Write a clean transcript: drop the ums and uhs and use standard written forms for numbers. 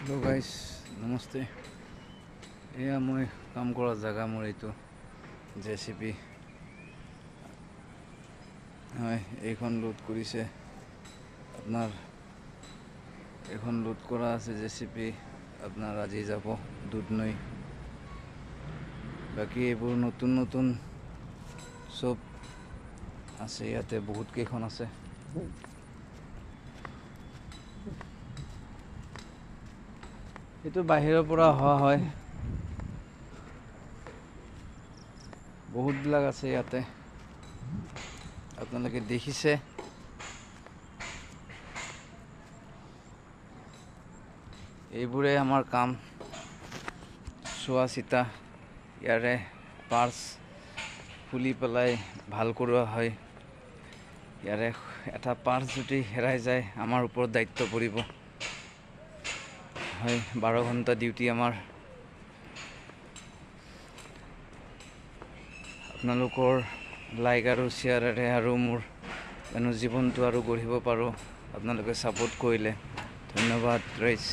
hello guys नमस्ते एया मैं काम करा जगह मोर एटू जेसीबी হয় এইখন লোড কৰিছে আপনাৰ এখন লোড কৰা আছে জেসিপি আপনাৰ আজি যাব দুধনৈ বাকি এইবোৰ নতুন নতুন সব আছে ইয়াতে বহুত কেইখন আছে এটো বাহিৰৰ পৰা অহা হয় বহুত বিলাক আছে ইয়াতে আপোনালোকে দেখিছে এইবোৰে আমাৰ কাম চোৱা চিতা ইয়াৰে পাৰ্টস খুলি পেলাই ভাল কৰোৱা হয় ইয়াৰে এটা পাৰ্টস যদি হেৰাই যায় আমাৰ ওপৰত দায়িত্ব পৰিব হয় 12 ঘণ্টা ডিউটি আমাৰ আপোনালোকৰ লাইক আৰু শেয়াৰেৰে আৰু মোৰ জীৱনটো আৰু গঢ়িব পাৰো আপোনালোকে সাপোৰ্ট কৰিলে ধন্যবাদ ৰাইজ